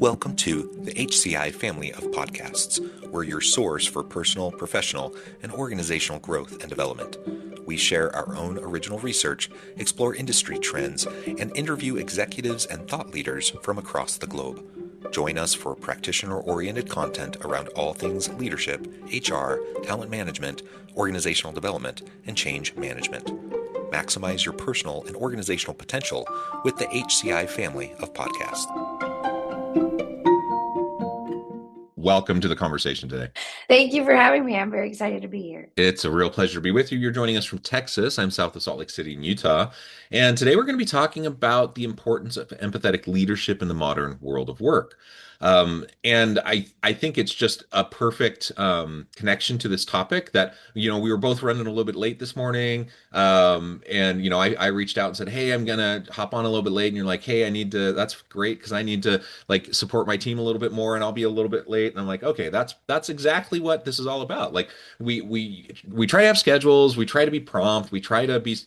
Welcome to the HCI family of podcasts. We're your source for personal, professional, and organizational growth and development. We share our own original research, explore industry trends, and interview executives and thought leaders from across the globe. Join us for practitioner-oriented content around all things leadership, HR, talent management, organizational development, and change management. Maximize your personal and organizational potential with the HCI family of podcasts. Welcome to the conversation today. Thank you for having me. I'm very excited to be here. It's a real pleasure to be with you. You're joining us from Texas. I'm south of Salt Lake City in Utah. And today we're going to be talking about the importance of empathetic leadership in the modern world of work. And I think it's just a perfect connection to this topic that, we were both running a little bit late this morning. I reached out and said, hey, I'm going to hop on a little bit late. And you're like, hey, that's great because I need to like support my team a little bit more and I'll be a little bit late. And I'm like, okay, that's exactly what this is all about. Like we try to have schedules, we try to be prompt, we try to be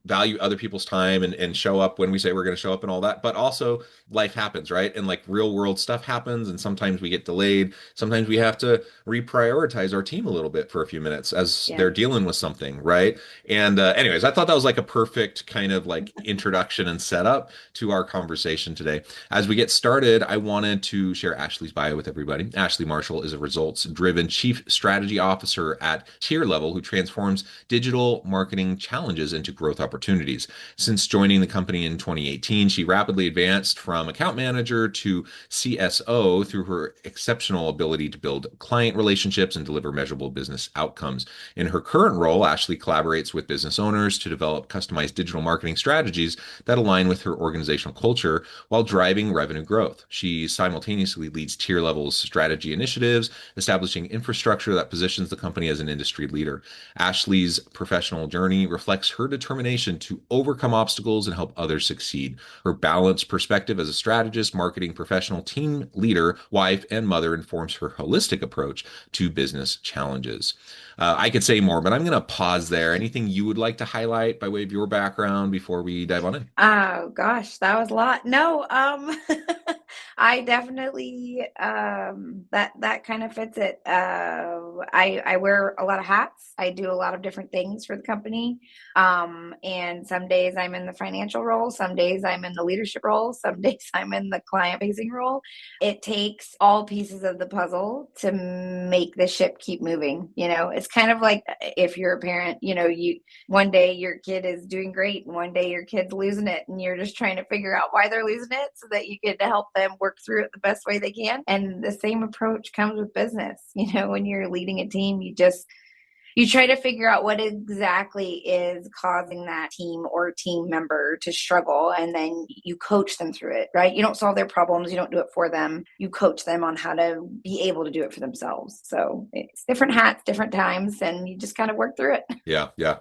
value other people's time and show up when we say we're going to show up and all that. But also life happens, right? And like real world stuff happens. And sometimes we get delayed. Sometimes we have to reprioritize our team a little bit for a few minutes as they're dealing with something, right? And anyways, I thought that was like a perfect kind of like introduction and setup to our conversation today. As we get started, I wanted to share Ashley's bio with everybody. Ashlie Marshall is a results-driven chief strategy officer at tier level who transforms digital marketing challenges into growth opportunities. Since joining the company in 2018, she rapidly advanced from account manager to CSO through her exceptional ability to build client relationships and deliver measurable business outcomes. In her current role, Ashlie collaborates with business owners to develop customized digital marketing strategies that align with her organizational culture while driving revenue growth. She simultaneously leads tier level strategy initiatives, establishing infrastructure that positions the company as an industry leader. Ashley's professional journey reflects her determination to overcome obstacles and help others succeed. Her balanced perspective as a strategist, marketing professional, team leader, wife, and mother informs her holistic approach to business challenges. I could say more, but I'm going to pause there. Anything you would like to highlight by way of your background before we dive on in? Oh gosh, that was a lot. No, I definitely that kind of fits it. I wear a lot of hats. I do a lot of different things for the company. And some days I'm in the financial role, some days I'm in the leadership role, some days I'm in the client facing role. It takes all pieces of the puzzle to make the ship keep moving. It's kind of like if you're a parent, you one day your kid is doing great and one day your kid's losing it and you're just trying to figure out why they're losing it so that you get to help them work through it the best way they can. And the same approach comes with business. When you're leading a team, you try to figure out what exactly is causing that team or team member to struggle, and then you coach them through it, right? You don't solve their problems. You don't do it for them. You coach them on how to be able to do it for themselves. So it's different hats, different times, and you just kind of work through it. Yeah, yeah.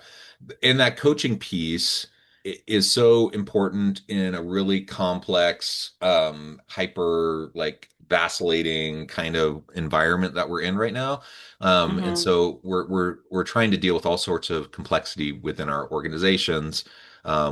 And that coaching piece is so important in a really complex, hyper like vacillating kind of environment that we're in right now. And Mm-hmm. so we're trying to deal with all sorts of complexity within our organizations,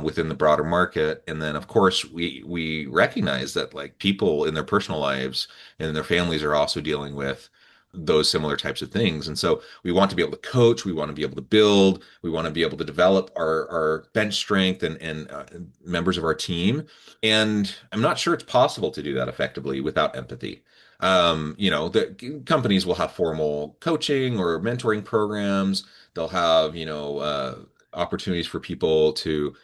within the broader market. And then of course we recognize that like people in their personal lives and their families are also dealing with those similar types of things. And so we want to be able to coach, we want to be able to build, we want to be able to develop our bench strength and members of our team. And I'm not sure it's possible to do that effectively without empathy. The companies will have formal coaching or mentoring programs. They'll have, opportunities for people to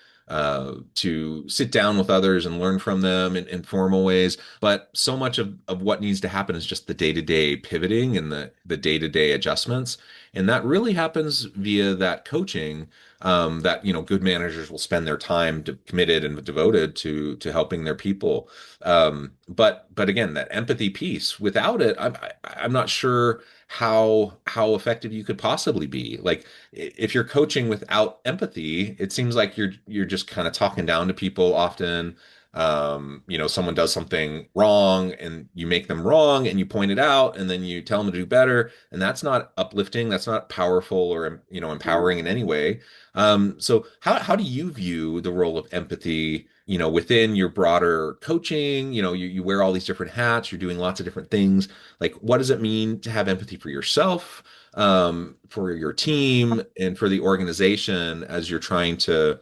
sit down with others and learn from them in formal ways. But so much of what needs to happen is just the day-to-day pivoting and the day-to-day adjustments. And that really happens via that coaching, that, good managers will spend their time committed and devoted to helping their people. But again, that empathy piece, without it, I'm not sure how effective you could possibly be. Like if you're coaching without empathy, it seems like you're just kind of talking down to people often. Someone does something wrong and you make them wrong and you point it out and then you tell them to do better. And that's not uplifting. That's not powerful or, empowering in any way. So how do you view the role of empathy, within your broader coaching? You wear all these different hats, you're doing lots of different things. Like, what does it mean to have empathy for yourself, for your team, and for the organization as you're trying to,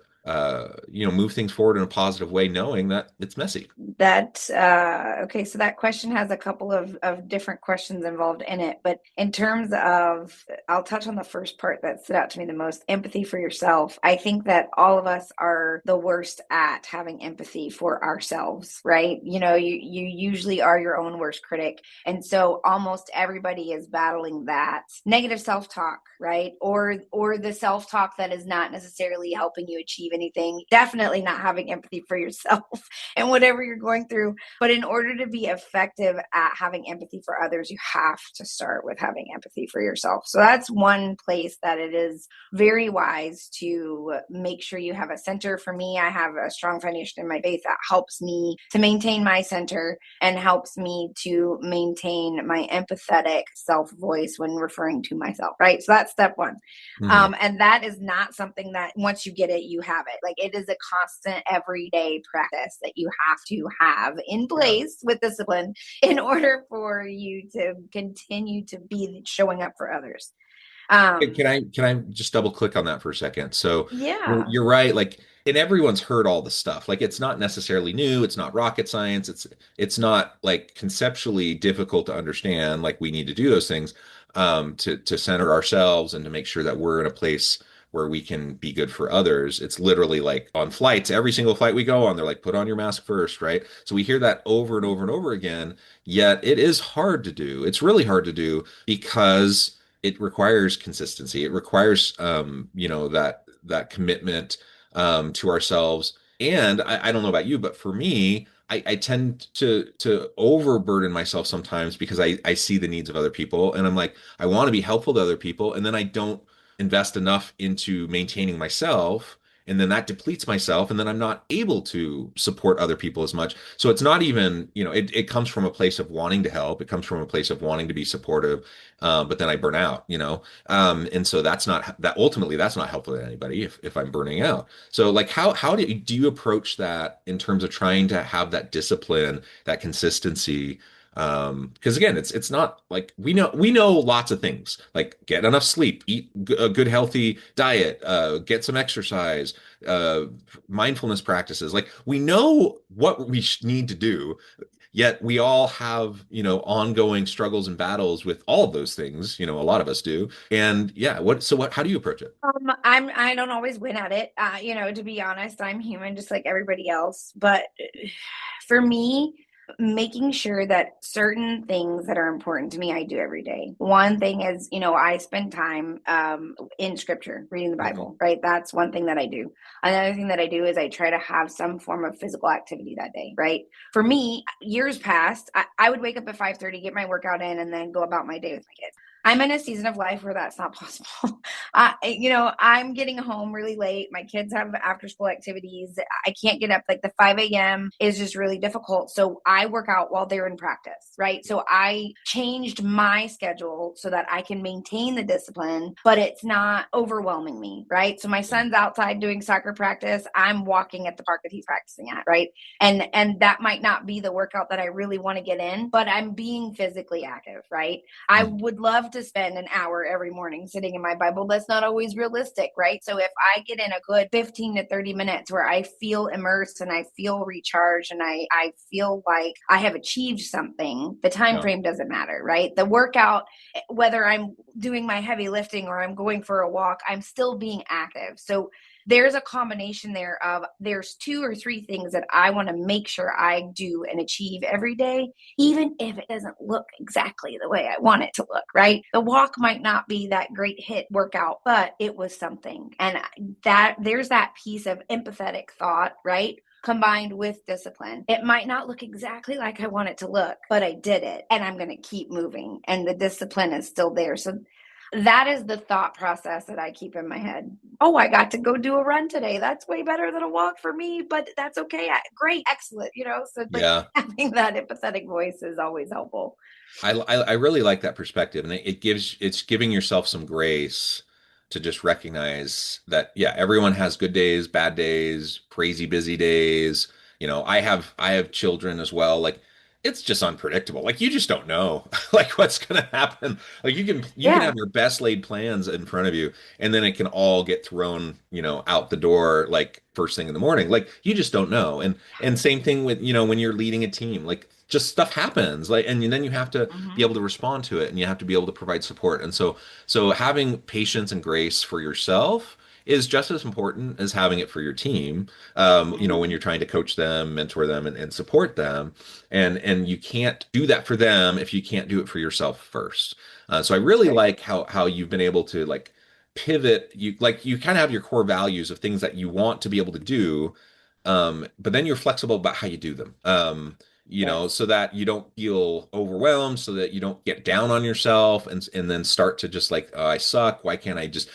move things forward in a positive way, knowing that it's messy? Okay, so that question has a couple of different questions involved in it. But in terms of, I'll touch on the first part that stood out to me the most, empathy for yourself. I think that all of us are the worst at having empathy for ourselves, right? You usually are your own worst critic. And so almost everybody is battling that negative self-talk, right? Or the self-talk that is not necessarily helping you achieve anything. Definitely not having empathy for yourself and whatever you're going through. But in order to be effective at having empathy for others, you have to start with having empathy for yourself. So that's one place that it is very wise to make sure you have a center. For me, I have a strong foundation in my faith that helps me to maintain my center and helps me to maintain my empathetic self voice when referring to myself, right? So that's step one. Mhm. And that is not something that once you get it, you have it. Like, it is a constant everyday practice that you have to have in Yeah. place with discipline in order for you to continue to be showing up for others. Can Um, I just double click on that for a second? So yeah. you're right, like, and everyone's heard all the stuff. Like, it's not necessarily new, it's not rocket science, it's not like conceptually difficult to understand. Like, we need to do those things, to center ourselves and to make sure that we're in a place where we can be good for others. It's literally like on flights, every single flight we go on, they're like, put on your mask first, right? So we hear that over and over and over again, yet it is hard to do. It's really hard to do because it requires consistency. It requires, that commitment, to ourselves. And I don't know about you, but for me, I tend to overburden myself sometimes because I see the needs of other people, and I'm like, I want to be helpful to other people, and then I don't invest enough into maintaining myself. And then that depletes myself, and then I'm not able to support other people as much. So it's not even, it comes from a place of wanting to help. It comes from a place of wanting to be supportive, but then I burn out, and so that ultimately that's not helpful to anybody if I'm burning out. So, like, how do you approach that in terms of trying to have that discipline, that consistency? Because again, it's not like we know lots of things, like get enough sleep, eat a good healthy diet, get some exercise, uh, mindfulness practices. Like, we know what we need to do. Yet we all have, ongoing struggles and battles with all of those things. A lot of us do. And yeah, how do you approach it? I don't always win at it. To be honest, I'm human just like everybody else. But for me, making sure that certain things that are important to me, I do every day. One thing is, I spend time in scripture, reading the Mhm. Bible, right? That's one thing that I do. Another thing that I do is I try to have some form of physical activity that day, right? For me, years past, I would wake up at 5:30, get my workout in, and then go about my day with my kids. I'm in a season of life where that's not possible. I'm getting home really late. My kids have after school activities. I can't get up. Like, the 5 a.m. is just really difficult. So I work out while they're in practice, right? So I changed my schedule so that I can maintain the discipline, but it's not overwhelming me, right? So my son's outside doing soccer practice. I'm walking at the park that he's practicing at, right? And that might not be the workout that I really want to get in, but I'm being physically active, right? I Mhm. would love to spend an hour every morning sitting in my Bible. That's not always realistic, right? So if I get in a good 15 to 30 minutes where I feel immersed and I feel recharged and I feel like I have achieved something, the time Yeah. frame doesn't matter, right? The workout, whether I'm doing my heavy lifting or I'm going for a walk, I'm still being active. So there's a combination there of there's two or three things that I want to make sure I do and achieve every day, even if it doesn't look exactly the way I want it to look, right? The walk might not be that great hit workout, but it was something. And that there's that piece of empathetic thought, right? Combined with discipline. It might not look exactly like I want it to look, but I did it and I'm going to keep moving and the discipline is still there. So That is the thought process that I keep in my head. Oh, I got to go do a run today. That's way better than a walk for me, but that's okay. Great, excellent. So like Yeah. having that empathetic voice is always helpful. I really like that perspective, and it's giving yourself some grace to just recognize that yeah, everyone has good days, bad days, crazy busy days. I have children as well. Like it's just unpredictable. Like you just don't know like what's gonna happen. Like you can Yeah. have your best laid plans in front of you, and then it can all get thrown, out the door like first thing in the morning. Like you just don't know. And same thing with, when you're leading a team, like just stuff happens. Like, and then you have to be Hmm. able to respond to it and you have to be able to provide support. And so having patience and grace for yourself is just as important as having it for your team. When Hmm. you're trying to coach them, mentor them, and support them. And you can't do that for them if you can't do it for yourself first. So I That's really right. like how you've been able to like pivot. You kind of have your core values of things that you want to be able to do, but then you're flexible about how you do them. Yes. So that you don't feel overwhelmed, so that you don't get down on yourself and then start to just like, oh, I suck. Why can't I just,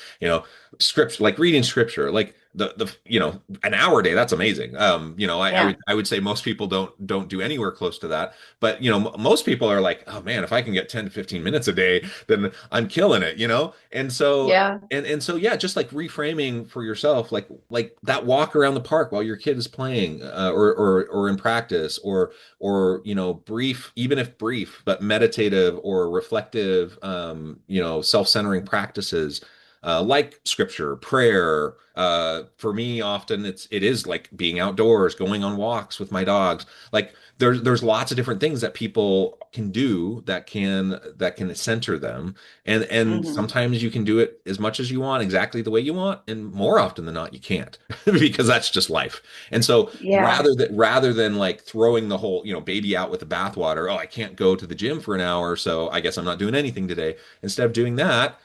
scripture, like reading scripture, like an hour a day, that's amazing. Yeah. I would say most people don't do anywhere close to that. But most people are like, oh man, if I can get 10 to 15 minutes a day, then I'm killing it. Yeah. And so yeah, just like reframing for yourself, like that walk around the park while your kid is playing, or in practice, or brief, even if brief, but meditative or reflective, self-centering practices, like scripture, prayer. For me, often it is like being outdoors, going on walks with my dogs. Like there's lots of different things that people can do that can center them, and Hmm. sometimes you can do it as much as you want, exactly the way you want, and more often than not, you can't because that's just life. And so Yeah. rather than like throwing the whole, baby out with the bathwater, oh, I can't go to the gym for an hour, so I guess I'm not doing anything today. Instead of doing that,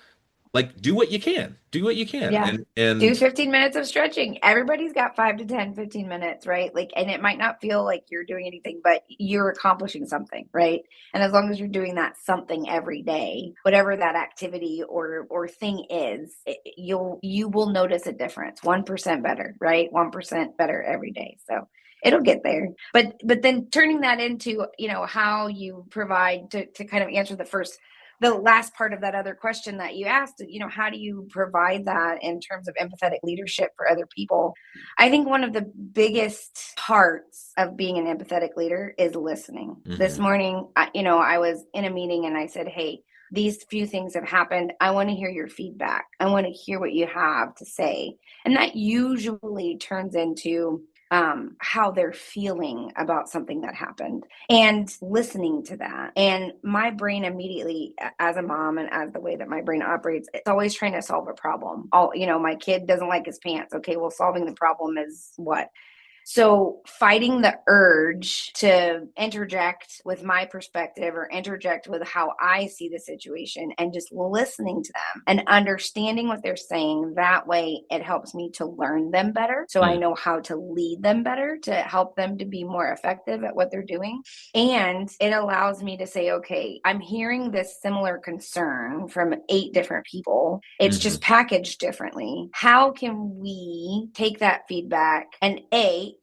like do what you can. Do what you can. Yeah. And Do and 15 minutes of stretching. Everybody's got 5 to 10, 15 minutes, right? Like, and it might not feel like you're doing anything, but you're accomplishing something, right? And as long as you're doing that something every day, whatever that activity or thing is, you will notice a difference. 1% better, right? 1% better every day. So it'll get there. But then turning that into, how you provide to kind of answer the last part of that other question that you asked, how do you provide that in terms of empathetic leadership for other people? I think one of the biggest parts of being an empathetic leader is listening. This Mhm. morning, I was in a meeting and I said, hey, these few things have happened. I want to hear your feedback. I want to hear what you have to say. And that usually turns into how they're feeling about something that happened and listening to that. And my brain immediately, as a mom and as the way that my brain operates, it's always trying to solve a problem. My kid doesn't like his pants. Okay, well, solving the problem is what? So, fighting the urge to interject with my perspective or interject with how I see the situation and just listening to them and understanding what they're saying. That way, it helps me to learn them better. So, I Mm. know how to lead them better to help them to be more effective at what they're doing. And it allows me to say, okay, I'm hearing this similar concern from 8 different people. It's just Mhm. packaged differently. How can we take that feedback and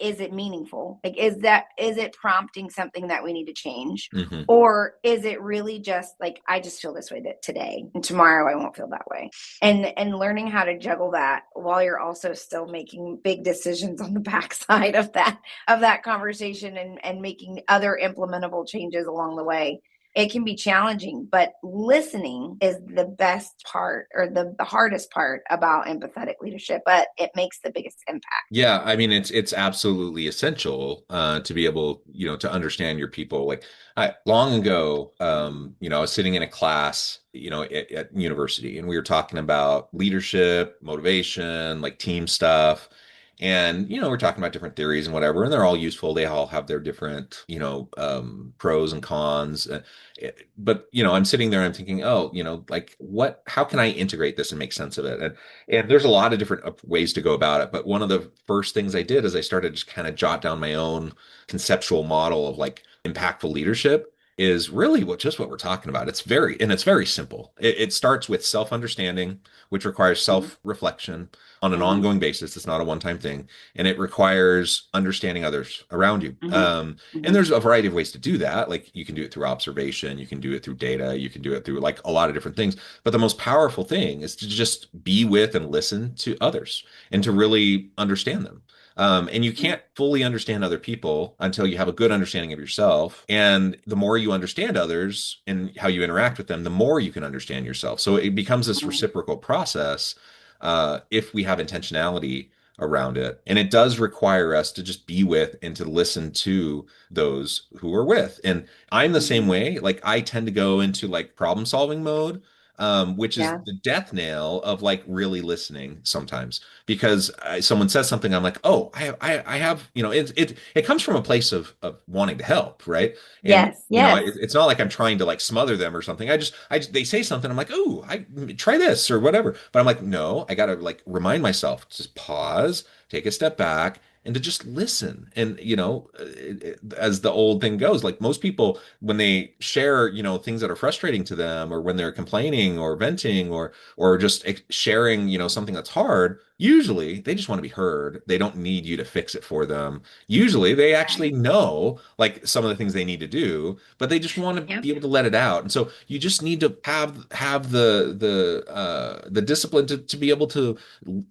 is it meaningful? Like, is it prompting something that we need to change? Mhm. Or is it really just like, I just feel this way today and tomorrow I won't feel that way? And learning how to juggle that while you're also still making big decisions on the backside of that conversation and making other implementable changes along the way. It can be challenging, but listening is the best part or the hardest part about empathetic leadership, but it makes the biggest impact. Yeah, I mean it's absolutely essential to be able, to understand your people. Like long ago, I was sitting in a class, at university, and we were talking about leadership, motivation, like team stuff. And we're talking about different theories and whatever, and they're all useful. They all have their different, pros and cons. But I'm sitting there, and I'm thinking, oh, like how can I integrate this and make sense of it? And there's a lot of different ways to go about it. But one of the first things I did is I started just kind of jot down my own conceptual model of like impactful leadership. is really what we're talking about. It's very simple. It starts with self-understanding, which requires Mhm. self-reflection on an Mhm. ongoing basis. It's not a one-time thing, and it requires understanding others around you. Mhm. And Mhm. there's a variety of ways to do that. Like you can do it through observation, you can do it through data, you can do it through like a lot of different things. But the most powerful thing is to just be with and listen to others and to really understand them. And you Mhm. can't fully understand other people until you have a good understanding of yourself. And the more you understand others and how you interact with them, the more you can understand yourself. So it becomes this Mhm. reciprocal process if we have intentionality around it. And it does require us to just be with and to listen to those who we're with. And I'm the same Mhm. way. Like I tend to go into like problem solving mode, which is Yeah. the death nail of like really listening sometimes because someone says something, I'm like, oh, I have, it comes from a place of wanting to help, right? And Yes. Yes. it's not like I'm trying to like smother them or something. They say something, I'm like, oh, I try this or whatever. But I'm like, no, I gotta like remind myself, just pause, take a step back, and to just listen. And as the old thing goes, like most people, when they share, things that are frustrating to them, or when they're complaining or venting or just sharing, something that's hard, usually they just want to be heard. They don't need you to fix it for them. Usually they actually Right. know like some of the things they need to do, but they just want to Yep. be able to let it out. And so you just need to have the discipline to be able to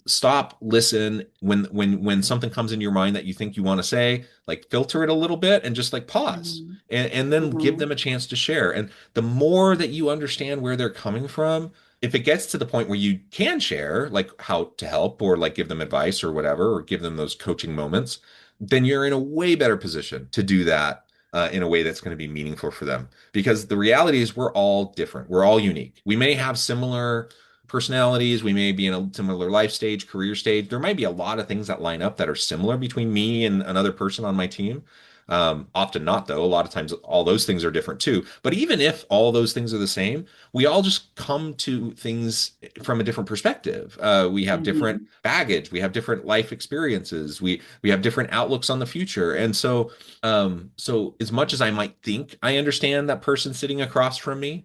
stop, listen when something comes in your mind that you think you want to say, like filter it a little bit and just like pause Mhm. and then give Mhm. them a chance to share. And the more that you understand where they're coming from, if it gets to the point where you can share like how to help or like give them advice or whatever, or give them those coaching moments, then you're in a way better position to do that in a way that's going to be meaningful for them. Because the reality is we're all different. We're all unique. We may have similar personalities. We may be in a similar life stage, career stage. There might be a lot of things that line up that are similar between me and another person on my team. Often not, though. A lot of times, all those things are different too. But even if all those things are the same, we all just come to things from a different perspective. We have different Mhm. baggage. We have different life experiences. We have different outlooks on the future. And so as much as I might think I understand that person sitting across from me,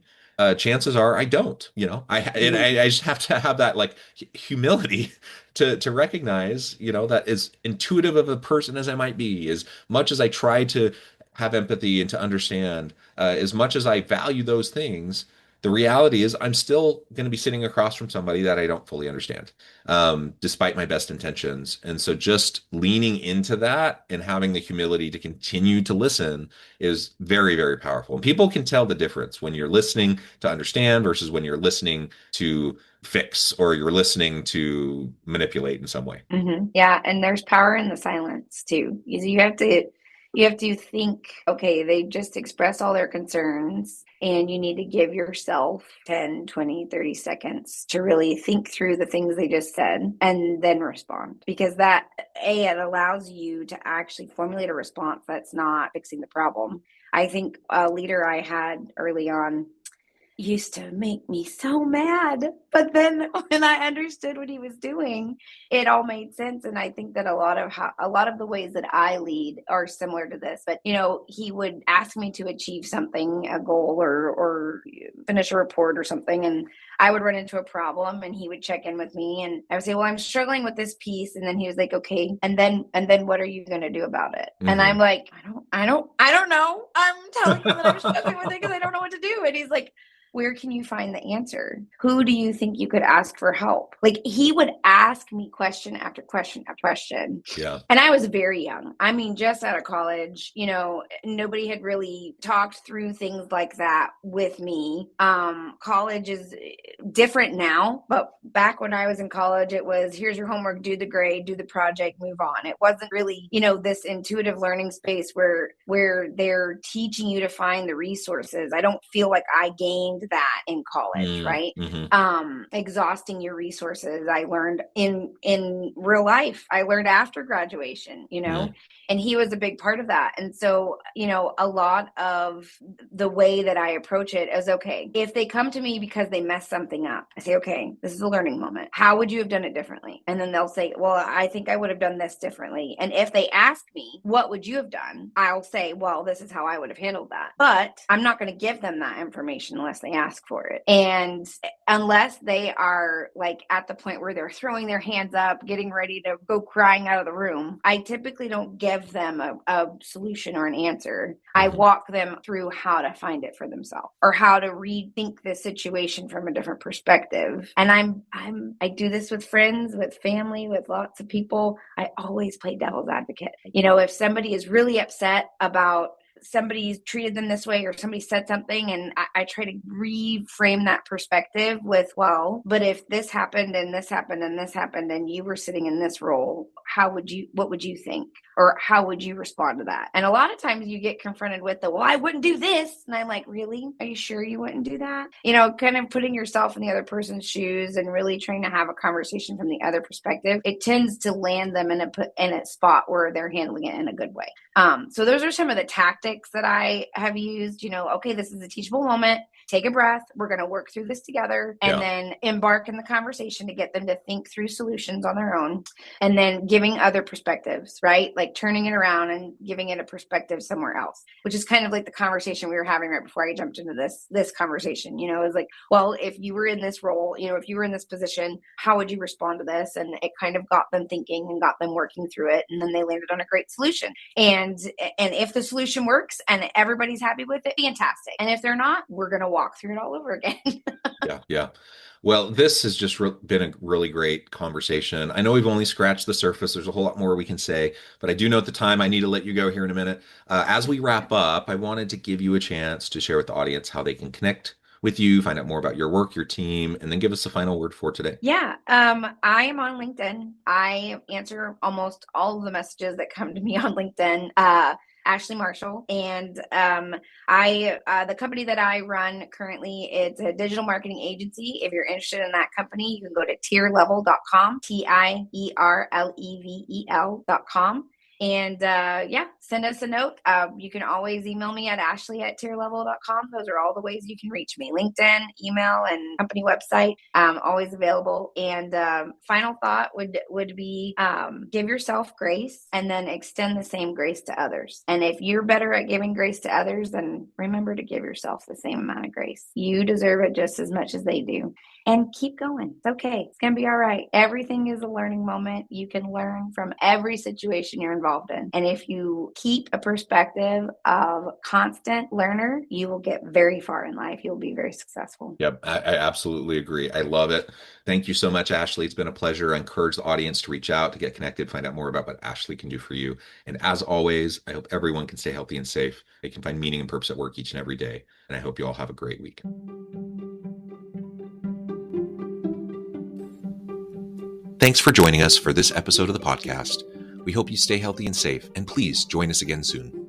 chances are I don't. Mhm. I just have to have that like humility to recognize, that as intuitive of a person as I might be, as much as I try to have empathy and to understand, as much as I value those things, the reality is I'm still going to be sitting across from somebody that I don't fully understand, despite my best intentions. And so just leaning into that and having the humility to continue to listen is very, very powerful. And people can tell the difference when you're listening to understand versus when you're listening to fix or you're listening to manipulate in some way. Yeah, and there's power in the silence too. You have to think, okay, they just express all their concerns and you need to give yourself 10, 20, 30 seconds to really think through the things they just said and then respond. Because it allows you to actually formulate a response that's not fixing the problem. I think a leader I had early on used to make me so mad. But then when I understood what he was doing, it all made sense. And I think that a lot of the ways that I lead are similar to this. But he would ask me to achieve something, a goal or finish a report or something, and I would run into a problem and he would check in with me and I would say, well, I'm struggling with this piece. And then he was like, okay, and then what are you gonna do about it? And I'm Hmm. like, I don't know. I'm telling him that I'm struggling with it because I don't know what to do. And he's like, where can you find the answer? Who do you think you could ask for help? Like he would ask me question after question after question. Yeah. And I was very young. I mean, just out of college, nobody had really talked through things like that with me. College is different now, but back when I was in college, it was here's your homework, do the grade, do the project, move on. It wasn't really, this intuitive learning space where they're teaching you to find the resources. I don't feel like I gained that in college, right? Mm-hmm. Exhausting your resources. I learned in real life. I learned after graduation, Mm-hmm. and he was a big part of that. And so, a lot of the way that I approach it is, okay, if they come to me because they messed something up, I say, okay, this is a learning moment. How would you have done it differently? And then they'll say, well, I think I would have done this differently. And if they ask me, what would you have done? I'll say, well, this is how I would have handled that. But I'm not going to give them that information unless they ask for it. And unless they are like at the point where they're throwing their hands up, getting ready to go crying out of the room, I typically don't give them a solution or an answer. I walk them through how to find it for themselves or how to rethink the situation from a different perspective. And I do this with friends, with family, with lots of people. I always play devil's advocate. If somebody is really upset about somebody's treated them this way or somebody said something, and I try to reframe that perspective with, well, but if this happened and this happened and this happened and you were sitting in this role, what would you think? Or how would you respond to that? And a lot of times you get confronted with well, I wouldn't do this. And I'm like, really? Are you sure you wouldn't do that? Kind of putting yourself in the other person's shoes and really trying to have a conversation from the other perspective. It tends to land them in a spot where they're handling it in a good way. So those are some of the tactics that I have used. Okay, this is a teachable moment. Take a breath. We're going to work through this together and then embark in the conversation to get them to think through solutions on their own, and then giving other perspectives, right? Like turning it around and giving it a perspective somewhere else, which is kind of like the conversation we were having right before I jumped into this conversation. Is like, well, if you were in this role, if you were in this position, how would you respond to this? And it kind of got them thinking and got them working through it. And then they landed on a great solution. And if the solution works and everybody's happy with it, fantastic. And if they're not, we're going to walk through it all over again. Yeah. Well, this has just been a really great conversation. I know we've only scratched the surface. There's a whole lot more we can say, but I do know at the time I need to let you go here in a minute. As we wrap up, I wanted to give you a chance to share with the audience how they can connect with you, find out more about your work, your team, and then give us a final word for today. Yeah. I am on LinkedIn. I answer almost all of the messages that come to me on LinkedIn. Ashlie Marshall. And the company that I run currently, it's a digital marketing agency. If you're interested in that company, you can go to tierlevel.com, tierlevel.com. And send us a note. You can always email me at ashley@tierlevel.com. Those are all the ways you can reach me. LinkedIn, email, and company website, always available. And final thought would be give yourself grace and then extend the same grace to others. And if you're better at giving grace to others, then remember to give yourself the same amount of grace. You deserve it just as much as they do. And keep going. It's okay. It's going to be all right. Everything is a learning moment. You can learn from every situation you're involved in. And if you keep a perspective of constant learner, you will get very far in life. You'll be very successful. Yep, I absolutely agree. I love it. Thank you so much, Ashlie. It's been a pleasure. I encourage the audience to reach out, to get connected, find out more about what Ashlie can do for you. And as always, I hope everyone can stay healthy and safe. They can find meaning and purpose at work each and every day. And I hope you all have a great week. Thanks for joining us for this episode of the podcast. We hope you stay healthy and safe, and please join us again soon.